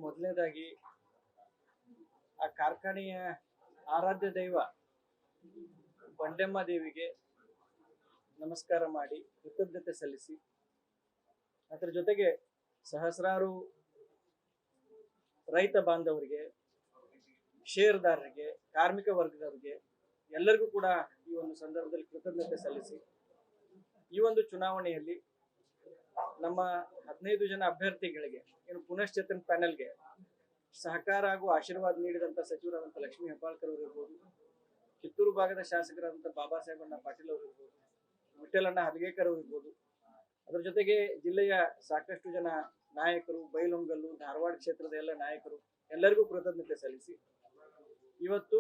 ಮೊದಲನೇದಾಗಿ ಆ ಕಾರ್ಖಾನೆಯ ಆರಾಧ್ಯ ದೈವ ಬಂಡೆಮ್ಮ ದೇವಿಗೆ ನಮಸ್ಕಾರ ಮಾಡಿ ಕೃತಜ್ಞತೆ ಸಲ್ಲಿಸಿ, ಅದರ ಜೊತೆಗೆ ಸಹಸ್ರಾರು ರೈತ ಬಾಂಧವರಿಗೆ, ಷೇರುದಾರರಿಗೆ, ಕಾರ್ಮಿಕ ವರ್ಗದವರಿಗೆ ಎಲ್ಲರಿಗೂ ಕೂಡ ಈ ಒಂದು ಸಂದರ್ಭದಲ್ಲಿ ಕೃತಜ್ಞತೆ ಸಲ್ಲಿಸಿ, ಈ ಒಂದು ಚುನಾವಣೆಯಲ್ಲಿ ನಮ್ಮ 15 ಜನ ಅಭ್ಯರ್ಥಿಗಳಿಗೆ ಏನು ಪುನಶ್ಚೇತನ ಪ್ಯಾನೆಲ್ಗೆ ಸಹಕಾರ ಹಾಗೂ ಆಶೀರ್ವಾದ ನೀಡಿದಂಥ ಸಚಿವರಾದಂಥ ಲಕ್ಷ್ಮೀ ಹೆಬ್ಬಾಳ್ಕರ್ ಅವರು ಇರ್ಬೋದು, ಕಿತ್ತೂರು ಭಾಗದ ಶಾಸಕರಾದಂಥ ಬಾಬಾ ಸಾಹೇಬಣ್ಣ ಪಾಟೀಲ್ ಅವರು ಇರ್ಬೋದು, ವಿಠಲಣ್ಣ ಹಲಗೇಕರ್ ಅವರು ಇರ್ಬೋದು, ಅದರ ಜೊತೆಗೆ ಜಿಲ್ಲೆಯ ಸಾಕಷ್ಟು ಜನ ನಾಯಕರು, ಬೈಲಹೊಂಗಲ್ಲು, ಧಾರವಾಡ ಕ್ಷೇತ್ರದ ಎಲ್ಲ ನಾಯಕರು ಎಲ್ಲರಿಗೂ ಕೃತಜ್ಞತೆ ಸಲ್ಲಿಸಿ, ಇವತ್ತು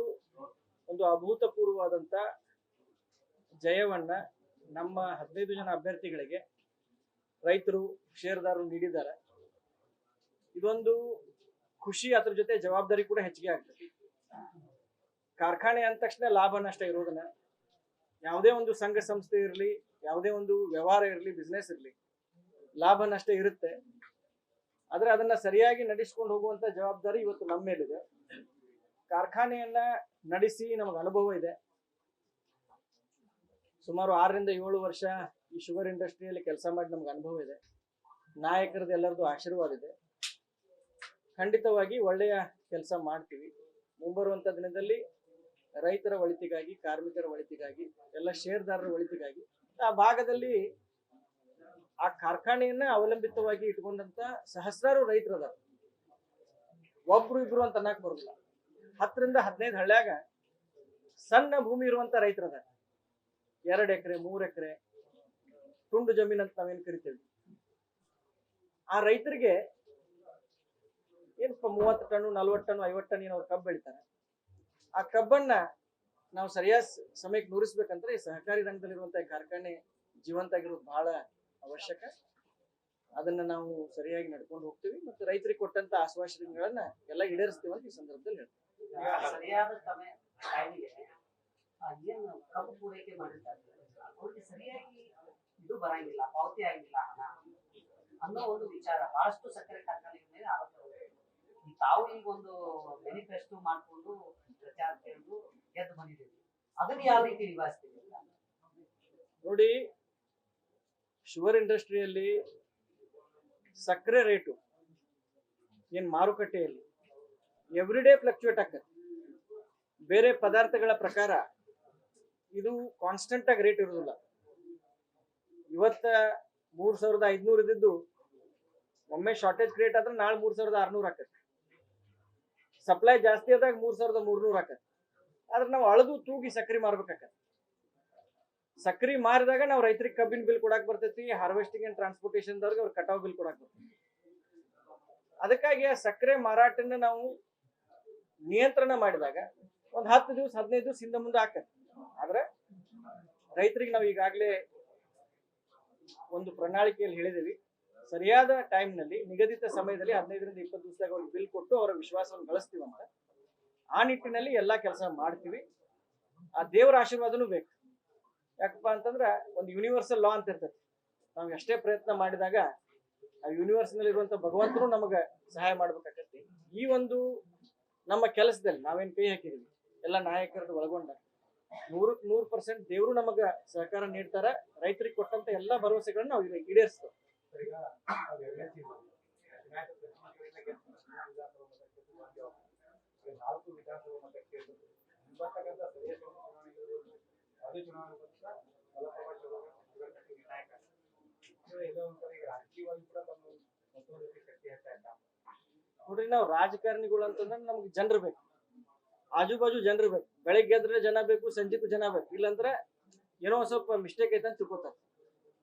ಒಂದು ಅಭೂತಪೂರ್ವವಾದಂಥ ಜಯವನ್ನ ನಮ್ಮ 15 ಜನ ಅಭ್ಯರ್ಥಿಗಳಿಗೆ ರೈತರು, ಷೇರುದಾರರು ನೀಡಿದ್ದಾರೆ. ಇದೊಂದು ಖುಷಿ, ಅದ್ರ ಜೊತೆ ಜವಾಬ್ದಾರಿ ಕೂಡ ಹೆಚ್ಚಿಗೆ ಆಗ್ತದೆ. ಕಾರ್ಖಾನೆ ಅಂದ ತಕ್ಷಣ ಲಾಭ ನಷ್ಟ ಇರೋದನ್ನ, ಯಾವುದೇ ಒಂದು ಸಂಘ ಸಂಸ್ಥೆ ಇರಲಿ, ಯಾವುದೇ ಒಂದು ವ್ಯವಹಾರ ಇರಲಿ, ಬಿಸ್ನೆಸ್ ಇರಲಿ, ಲಾಭ ನಷ್ಟ ಇರುತ್ತೆ. ಆದ್ರೆ ಅದನ್ನ ಸರಿಯಾಗಿ ನಡೆಸ್ಕೊಂಡು ಹೋಗುವಂತ ಜವಾಬ್ದಾರಿ ಇವತ್ತು ನಮ್ಮ ಮೇಲಿದೆ. ಕಾರ್ಖಾನೆಯನ್ನ ನಡೆಸಿ ನಮಗೆ ಅನುಭವ ಇದೆ. ಸುಮಾರು 6 ರಿಂದ 7 ವರ್ಷ ಈ ಶುಗರ್ ಇಂಡಸ್ಟ್ರಿಯಲ್ಲಿ ಕೆಲಸ ಮಾಡಿ ನಮ್ಗೆ ಅನುಭವ ಇದೆ. ನಾಯಕರದ್ದು ಎಲ್ಲರದ್ದು ಆಶೀರ್ವಾದ ಇದೆ. ಖಂಡಿತವಾಗಿ ಒಳ್ಳೆಯ ಕೆಲಸ ಮಾಡ್ತೀವಿ. ಮುಂಬರುವಂತ ದಿನದಲ್ಲಿ ರೈತರ ಒಳಿತಿಗಾಗಿ, ಕಾರ್ಮಿಕರ ಒಳಿತಿಗಾಗಿ, ಎಲ್ಲ ಷೇರುದಾರರ ಒಳಿತಿಗಾಗಿ ಆ ಭಾಗದಲ್ಲಿ ಆ ಕಾರ್ಖಾನೆಯನ್ನ ಅವಲಂಬಿತವಾಗಿ ಇಟ್ಕೊಂಡಂತ ಸಹಸ್ರಾರು ರೈತರದ, ಒಬ್ರು ಇಬ್ರು ಅಂತ ಅನ್ನಕ್ ಬರುದಿಲ್ಲ, 10 ರಿಂದ 15 ಹಳ್ಳ್ಯಾಗ ಸಣ್ಣ ಭೂಮಿ ಇರುವಂತ ರೈತರದ, 2 ಎಕರೆ 3 ಎಕರೆ ತುಂಡು ಜಮೀನ್ ಅಂತ ನಾವೇನ್ ಕರಿತೇವೆ. ಆ ರೈತರಿಗೆ ಏನಪ್ಪ 30 ಟನ್ 40 ಟನ್ 50 ಟನ್ ಏನೋ ಕಬ್ಬು ಬೆಳಿತಾರೆ. ಆ ಕಬ್ಬನ್ನ ನಾವು ಸರಿಯಾದ ಸಮಯಕ್ಕೆ ನುರಿಸ್ಬೇಕಂದ್ರೆ ಈ ಸಹಕಾರಿ ರಂಗದಲ್ಲಿರುವಂತಹ ಕಾರ್ಖಾನೆ ಜೀವಂತ ಆಗಿರೋದು ಬಹಳ ಅವಶ್ಯಕ. ಅದನ್ನ ನಾವು ಸರಿಯಾಗಿ ನಡ್ಕೊಂಡು ಹೋಗ್ತೀವಿ ಮತ್ತು ರೈತರಿಗೆ ಕೊಟ್ಟಂತ ಆಶ್ವಾಸನೆಗಳನ್ನ ಎಲ್ಲ ಈಡೇರಿಸ್ತೀವಿ ಅಂತ ಈ ಸಂದರ್ಭದಲ್ಲಿ ಹೇಳ್ತೀವಿ. ಸರಿಯಾದ ಸಮಯ ಏನು ಕಬ್ಬು ಪೂರೈಕೆ ಮಾಡಿರ್ತಾರೆ ಅವ್ರಿಗೆ ಸರಿಯಾಗಿ ಇದು ಬರಂಗಿಲ್ಲ, ಪಾವತಿ ಆಗಿಲ್ಲ ಹಣ ಅನ್ನೋ ಒಂದು ವಿಚಾರ ಬಹಳಷ್ಟು ಸಕ್ಕರೆ ಕಾರ್ಖಾನೆಗಳ ಮೇಲೆ ಆರೋಪ. ತಾವು ಈಗ ಒಂದು ಮ್ಯಾನಿಫೆಸ್ಟೋ ಮಾಡ್ಕೊಂಡು ಪ್ರಚಾರ ಕೇಳಿದು ಗೆದ್ದು ಬಂದಿದ್ದೀವಿ, ಅದನ್ನ ಯಾವ ರೀತಿ ನಿಭಾಯಿಸ್ತೀವಿ ನೋಡಿ. ಶುಗರ್ ಇಂಡಸ್ಟ್ರಿಯಲ್ಲಿ ಸಕ್ಕರೆ ರೇಟು ಏನ್ ಮಾರುಕಟ್ಟೆಯಲ್ಲಿ ಎವ್ರಿಡೇ ಫ್ಲಕ್ಚುಯೇಟ್ ಆಗ್ತದೆ. ಬೇರೆ ಪದಾರ್ಥಗಳ ಪ್ರಕಾರ ಇದು ಕಾನ್ಸ್ಟೆಂಟ್ ಆಗಿ ರೇಟ್ ಇರುವುದಿಲ್ಲ. ಇವತ್ತ 3500 ಇದ್ದಿದ್ದು ಒಮ್ಮೆ ಶಾರ್ಟೇಜ್ ಕ್ರಿಯೇಟ್ ಆದ್ರೆ ನಾಳೆ 3600 ಆಕತ್ತೆ. ಸಪ್ಲೈ ಜಾಸ್ತಿ ಆದಾಗ 3300 ಆಕತ್ತೆ. ಆದ್ರೆ ನಾವು ಅಳದು ತೂಗಿ ಸಕ್ರಿ ಮಾರ್ಬೇಕಾಗತ್ತೆ. ಸಕ್ರಿ ಮಾರಿದಾಗ ನಾವು ರೈತರಿಗೆ ಕಬ್ಬಿನ ಬಿಲ್ ಕೊಡಾಕ್ ಬರ್ತೈತಿ, ಹಾರ್ವೆಸ್ಟಿಂಗ್ ಅಂಡ್ ಟ್ರಾನ್ಸ್ಪೋರ್ಟೇಷನ್ ದವ್ರಿಗೆ ಅವ್ರ ಕಟಾವ್ ಬಿಲ್ ಕೊಡಾಕ್ ಬರ್ತೈತಿ. ಅದಕ್ಕಾಗಿ ಆ ಸಕ್ಕರೆ ಮಾರಾಟನ ನಾವು ನಿಯಂತ್ರಣ ಮಾಡಿದಾಗ ಒಂದು 10 ದಿವಸ 15 ದಿವಸ ಹಿಂದೆ ಮುಂದೆ ಆಕತ್ತೆ. ಆದ್ರೆ ರೈತರಿಗೆ ನಾವು ಈಗಾಗಲೇ ಒಂದು ಪ್ರಣಾಳಿಕೆಯಲ್ಲಿ ಹೇಳಿದೀವಿ, ಸರಿಯಾದ ಟೈಮ್ನಲ್ಲಿ ನಿಗದಿತ ಸಮಯದಲ್ಲಿ 15 ರಿಂದ 20 ದಿವಸದಾಗ ಅವ್ರಿಗೆ ಬಿಲ್ ಕೊಟ್ಟು ಅವರ ವಿಶ್ವಾಸವನ್ನು ಗಳಿಸ್ತೀವಂತ ಆ ನಿಟ್ಟಿನಲ್ಲಿ ಎಲ್ಲಾ ಕೆಲಸ ಮಾಡ್ತೀವಿ. ಆ ದೇವರ ಆಶೀರ್ವಾದನೂ ಬೇಕು. ಯಾಕಪ್ಪ ಅಂತಂದ್ರ ಒಂದು ಯೂನಿವರ್ಸಲ್ ಲಾ ಅಂತ ಇರ್ತೈತಿ. ನಾವು ಎಷ್ಟೇ ಪ್ರಯತ್ನ ಮಾಡಿದಾಗ ಆ ಯೂನಿವರ್ಸ್ ನಲ್ಲಿ ಇರುವಂತ ಭಗವಂತನು ನಮಗ ಸಹಾಯ ಮಾಡ್ಬೇಕಾಗತ್ತಿ. ಈ ಒಂದು ನಮ್ಮ ಕೆಲಸದಲ್ಲಿ ನಾವೇನ್ ಕೈ ಹಾಕಿದೀವಿ ಎಲ್ಲ ನಾಯಕರದ್ದು ಒಳಗೊಂಡ 100% ದೇವರು ನಮಗ ಸಹಕಾರ ನೀಡ್ತಾರ. ರೈತರಿಗೆ ಕೊಟ್ಟಂತ ಎಲ್ಲಾ ಭರವಸೆಗಳನ್ನ ನಾವು ಈಡೇರಿಸ್ತೇವೆ. ನೋಡ್ರಿ, ನಾವು ರಾಜಕಾರಣಿಗಳು ಅಂತಂದ್ರೆ ನಮ್ಗೆ ಜನರು ಬೇಕು, ಆಜು ಬಾಜು ಜನರು ಬೇಕು. ಬೆಳಿಗ್ಗೆ ಎದ್ರೆ ಜನ ಬೇಕು, ಸಂಜೆಗೂ ಜನ ಬೇಕು. ಇಲ್ಲಾಂದ್ರೆ ಏನೋ ಸ್ವಲ್ಪ ಮಿಸ್ಟೇಕ್ ಐತೆ ಅಂತ ತಿಳ್ಕೊತಾರೆ.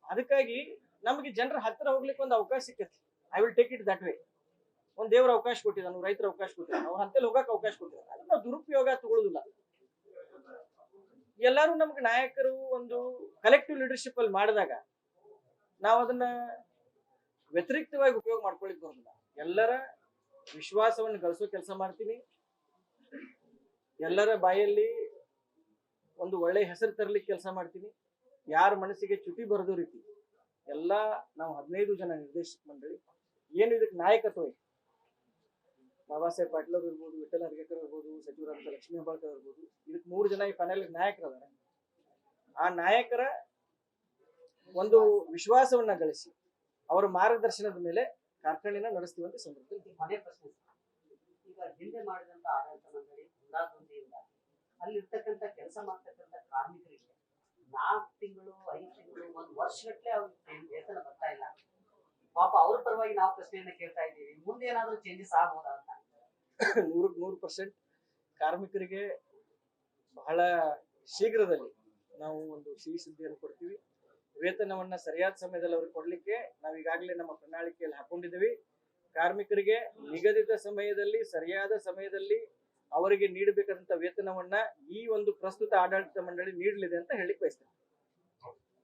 ಅದಕ್ಕಾಗಿ ನಮಗೆ ಜನರ ಹತ್ತಿರ ಹೋಗ್ಲಿಕ್ಕೆ ಒಂದು ಅವಕಾಶ ಸಿಕ್ಕೈತಿ. I will take it that way. ಒಂದ್ ದೇವ್ರ ಅವಕಾಶ ಕೊಟ್ಟಿದ್ದಾನು, ರೈತರ ಅವಕಾಶ ಕೊಟ್ಟಿದ್ದಾನೆ, ಅವ್ರ ಹಂತಲ್ಲಿ ಹೋಗಕ್ಕೆ ಅವಕಾಶ ಕೊಟ್ಟಿದ್ದಾನೆ. ಅದನ್ನ ನಾವು ದುರುಪಯೋಗ ತಗೊಳ್ಳೋದಿಲ್ಲ. ಎಲ್ಲರೂ ನಮ್ಗೆ ನಾಯಕರು ಒಂದು ಕಲೆಕ್ಟಿವ್ ಲೀಡರ್ಶಿಪ್ ಅಲ್ಲಿ ಮಾಡಿದಾಗ ನಾವು ಅದನ್ನ ವ್ಯತಿರಿಕ್ತವಾಗಿ ಉಪಯೋಗ ಮಾಡ್ಕೊಳ್ಳಿಕ್ ಬರೋದಿಲ್ಲ. ಎಲ್ಲರ ವಿಶ್ವಾಸವನ್ನು ಗಳಿಸೋ ಕೆಲಸ ಮಾಡ್ತೀನಿ. ಎಲ್ಲರ ಬಾಯಲ್ಲಿ ಒಂದು ಒಳ್ಳೆ ಹೆಸರು ತರಲಿಕ್ಕೆ ಕೆಲಸ ಮಾಡ್ತೀನಿ. ಯಾರ ಮನಸ್ಸಿಗೆ ಚ್ಯುತಿ ಬರದೋ ರೀತಿ ಎಲ್ಲ ನಾವು 15 ಜನ ನಿರ್ದೇಶಕ ಮಂಡಳಿ ಏನು ಇದಕ್ಕೆ ನಾಯಕತ್ವ ಐತಿ. ಬಾಬಾ ಸಾಹೇಬ್ ಪಾಟೀಲ್ ಅವರು ಇರ್ಬೋದು, ವಿಠ್ಠಲ ಹರ್ಗೇಕರ್ ಇರ್ಬೋದು, ಸಚಿವರಾದಂಥ ಲಕ್ಷ್ಮೀ ಹೆಬ್ಬಾಳ್ಕರ್ ಇರ್ಬೋದು, ಇದಕ್ಕೆ 3 ಜನ ಈ ಪ್ಯಾನೆಲ್ ನಾಯಕರದಾರೆ. ಆ ನಾಯಕರ ಒಂದು ವಿಶ್ವಾಸವನ್ನ ಗಳಿಸಿ ಅವರ ಮಾರ್ಗದರ್ಶನದ ಮೇಲೆ ಕಾರ್ಖಾನೆನ ನಡೆಸ್ತೀವಂತ ಸಂದರ್ಭದಲ್ಲಿ ಕೊನೆ ಪ್ರಶ್ನೆ ಸರ್. ಈಗ ಹಿಂದೆ ಮಾಡಿದಂತ ಆಡಳಿತ ಮಂಡಳಿ ಗುಂಡಾಗುಂದಿಯಿಂದ ಅಲ್ಲಿರ್ತಕ್ಕಂಥ ಕೆಲಸ ಮಾಡ್ತಕ್ಕಂಥ ಕಾರ್ಮಿಕರಿಗೆ 4 ತಿಂಗಳು 5 ತಿಂಗಳು 1 ವರ್ಷಗಟ್ಟಲೆ ಅವ್ರಿಗೆ ವೇತನ ಬರ್ತಾ ಇಲ್ಲ. ಪಾಪ ಅವ್ರ ಪರವಾಗಿ ನಾವು ಪ್ರಶ್ನೆಯನ್ನ ಕೇಳ್ತಾ ಇದ್ದೀವಿ, ಮುಂದೆ ಏನಾದ್ರೂ ಚೇಂಜಸ್ ಆಗ್ಬೋದಾ ಅಂತ. 100% ಕಾರ್ಮಿಕರಿಗೆ ಬಹಳ ಶೀಘ್ರದಲ್ಲಿ ನಾವು ಒಂದು ಸಿಹಿ ಸುದ್ದಿಯನ್ನು ಕೊಡ್ತೀವಿ. ವೇತನವನ್ನ ಸರಿಯಾದ ಸಮಯದಲ್ಲಿ ಅವ್ರಿಗೆ ಕೊಡ್ಲಿಕ್ಕೆ ನಾವು ಈಗಾಗಲೇ ನಮ್ಮ ಪ್ರಣಾಳಿಕೆಯಲ್ಲಿ ಹಾಕೊಂಡಿದ್ದೀವಿ. ಕಾರ್ಮಿಕರಿಗೆ ನಿಗದಿತ ಸಮಯದಲ್ಲಿ ಸರಿಯಾದ ಸಮಯದಲ್ಲಿ ಅವರಿಗೆ ನೀಡಬೇಕಾದಂತ ವೇತನವನ್ನ ಈ ಒಂದು ಪ್ರಸ್ತುತ ಆಡಳಿತ ಮಂಡಳಿ ನೀಡಲಿದೆ ಅಂತ ಹೇಳಿಕ್ ಬಯಸ್ತೇನೆ.